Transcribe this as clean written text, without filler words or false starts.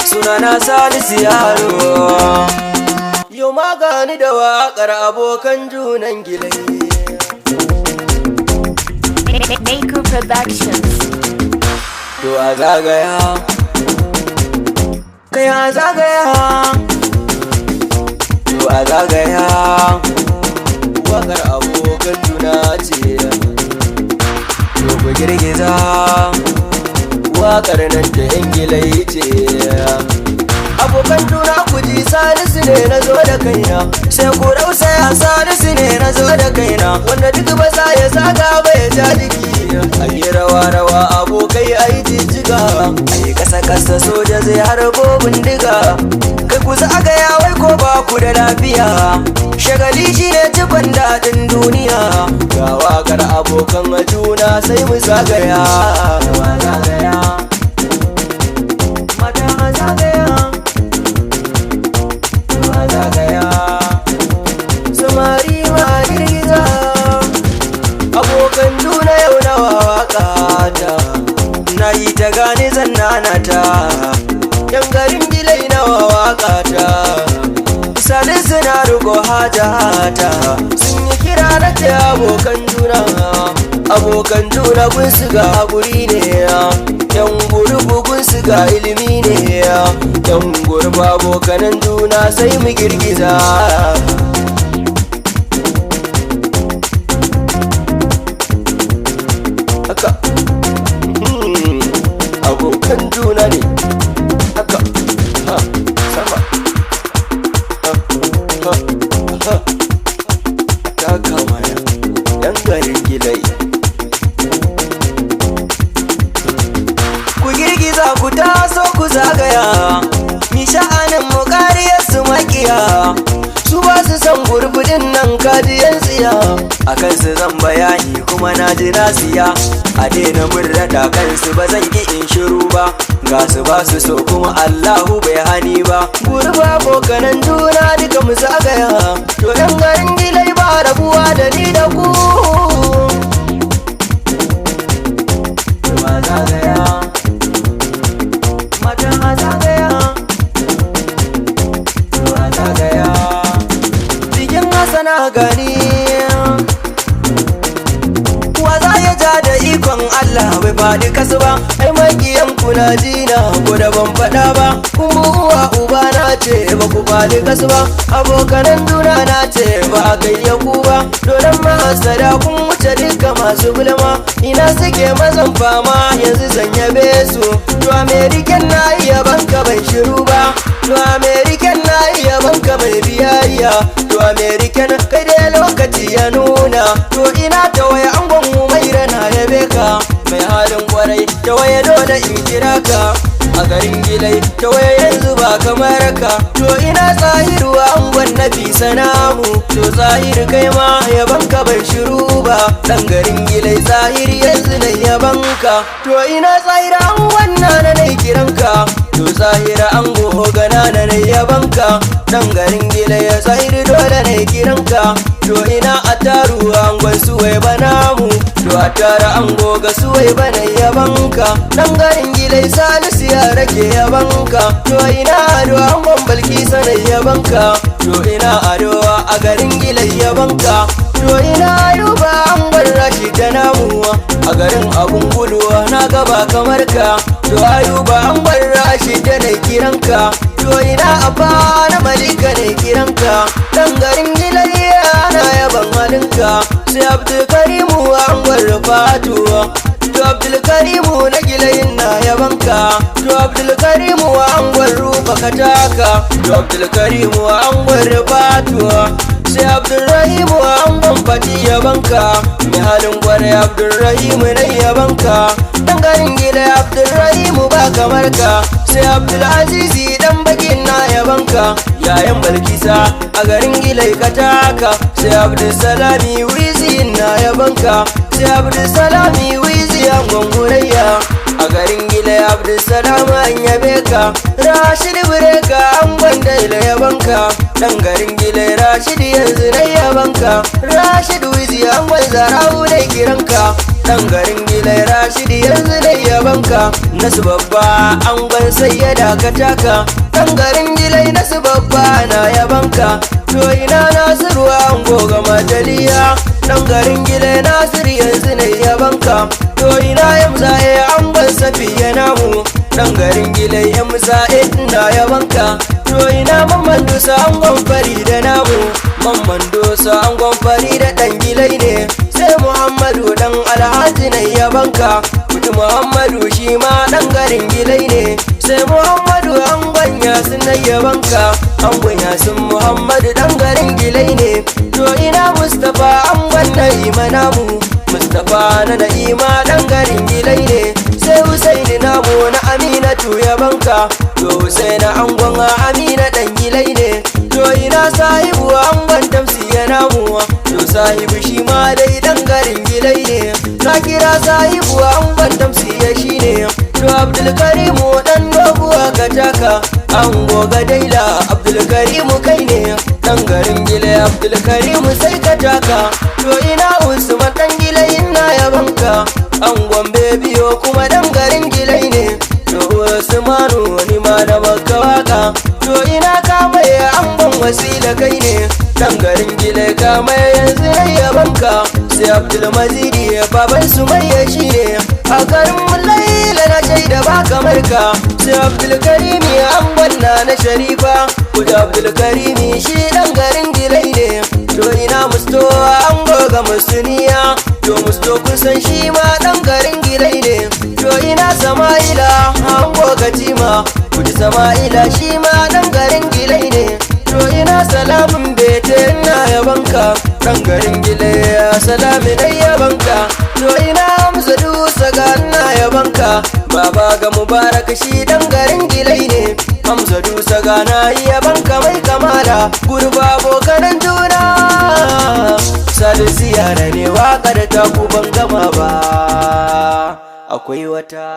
sunana Salisu Yaro. Yau magani da waƙar abokan junan gilai. Maker Productions. To a zagaya, kai a zagaya, to a zagaya, waƙar abokan juna ce. To ku girgiza, waƙar nan ta yan gilai ce. Abokan juna ku ji Salisu ne na zo da kaina, sai ku rausaya Salisu ne na zo da kaina, wanda duk ba sa ya zaga ba ya ja jiki. Ayi rawa abokai ayi jijjiga, ayi kasa soja zai harbo bindiga. Kai ku zagaya wai ko ba ku da lafiya, shagali shine cikon daɗin duniya. Ga waƙar abokan juna sai mu zagaya. Mata a zagaya, samari ma girgiza. Abokan juna yau na waƙata, na yi ta gane zannanata. Yan garin gilai na waƙata, Salisu na rigo hajata. Sun yi kira na ta abokan juna, abokan juna kun siga guri ne. Yan gurbu kun siga ilimi ne. Yan gurbu abokanan juna sai mu girgiza. Haka abokan juna ne. Haka sama ta kama yan garin gilai. Ku girgiza ku taso ku zagaya, mi sha'anin mu kariyar su makiya. Su ba su san gurbudin nan kajiyan tsiya, a kansu zan bayani kuma na ji nasiya. A daina murrada kansu ba zan ki in shiru ba, ga su ba su so kuma Allahu bai hani ba. Gurba abokanan juna duka mu zagaya, to yan garin gilai ba rabuwa da ni da ku. Mata a zagaya, bikin Hassana gani. Za ya ja da ikon Allah bai faɗi kasu ba, ai makiyan kuna jina ko da ban faɗa ba. Kuma uwa uba na ce ba ku faɗi kasu ba, abokanan juna na ce ba a gayyaku ba. Dodon mahasada kun wuce duka masu gulma, ina suke mazan fama yanzu zan yabe su. To American na iya banka bai shiru ba, to American na iya banka mai biyayya. To American kai dai lokaci ya nuna, to ina ta waya angon mu mai rana yabe ka. Mai halin kwarai ta waya dole in kira ka, a garin gilai ta waya yanzu ba kamar ka. To ina Zahiru angon na fi sanamu, to Zahiru kai ma yabanka bai shiru ba. Dan garin gilai Zahiru yanzu na yabanka, to ina Zahiru angon na nai kiranka. To Zahiru ango gana na nai yabanka, dan garin gilai Zahiru dole nai kiranka. To ina Ataru angon suwai banamu, to Atara ango ga suwai bana yabanka. Dan garin gilai Salisu ya rake yabanka, to ina Ado angon Balkisa na yabanka. To ina Ado a garin gilai yabanka, to ina Ayuba angon Rashid da namu, a garin abun guluwa na gaba kamar ka. To Ayuba angon Rashid da na kiranka, to ina Abba na Malika na kiranka. Dan garin gilai ana yaban halinka, sai Abdulkarimu angon Rufatu. To Abdulkarimu na gilayin na yabanka, to Abdulkarimu angon Rufa Kataka. To Abdulkarimu angon Rufatu, sai Abdulrahimu angon Fati yabanka. Mai halin kwarai Abdulrahimu na yabanka, dan garin gilai Abdulrahimu ba kamar ka. Sai Abdulazizi dan bakin na yabanka, yayan Balkisa a garin gilai Kataka. Sai Abdulsalami wizi na yabanka, sai Abdulsalami wizi angon Hurayya. A garin gilai Abdulsalam an yabe ka. Rashid Bureka angon Daila yabanka, dan garin gilai Rashid yanzu na yabanka. Rashid wizi angon Zarau dai kiranka, dan garin gilai Rashidi yanzu da yabanka nasu babba angon sayyada ka taka dan garin gilai nasu babba na yabanka to ina Nasiru ango ga Madaliya dan garin gilai Nasiru yanzu ne yabanka to ina Yamzaye angon Safiya namu dan garin gilai Yamzaye ina yabanka to ina Mamman Dusa angon Farida namu Mamman Dusa angon Farida dan gilai ne sai Muhammadu dan Alhaji ne yabanka mutum Muhammadu shi ma dan garin gilai ne sai Muhammadu angon Yasin ne yabanka angon Yasin Muhammadu dan garin gilai ne to ina Mustapha angon Na'ima namu Mustapha na Na'ima dan garin gilai ne sai Husaini namu na Aminatu yabanka to Husaina angon Amina dan gilai ne to ina Sahibu angon Tamsiya namu to Sahibu shi ma dai dan garin gilai ne na kira Sahibu angon Tamsiya shine to Abdulkarimu dan doguwa ka taka ango ga Daila Abdulkarimu kai ne dan garin gilai Abdulkarimu sai ka taka to ina Usman dan gilai ina yabanka angon Bebiyo kuma dan garin gilai ne to Usmanu ni ma da baka waka to ina Kamaye angon Wasila kai ne dan garin gilai Kamaye yanzu ne yabanka sai Abdulmajidi baban Sumayya shine a garin Laila na shaida ba kamar ka sai Abdulkarimi angon na Sharifa kuda Abdulkarimi shi dan garin gilai ne to ina Musto ango ga Musuniya to Musto kusan shi ma dan garin gilai ne to ina Sama'ila ango ga Tima kuji Sama'ila shi ma dan garin gilai ne to ina Salamin Bete ina yabanka dan garin gilai Salami na yabanka to ina Hamza Dusa ga ina yabanka baba ga Mubarak shi dan garin gilai ne Hamza Dusa ga na yabanka mai kamala gurba bokanan juna Salisu yara ne waƙar ta ku ban gama ba akwai wata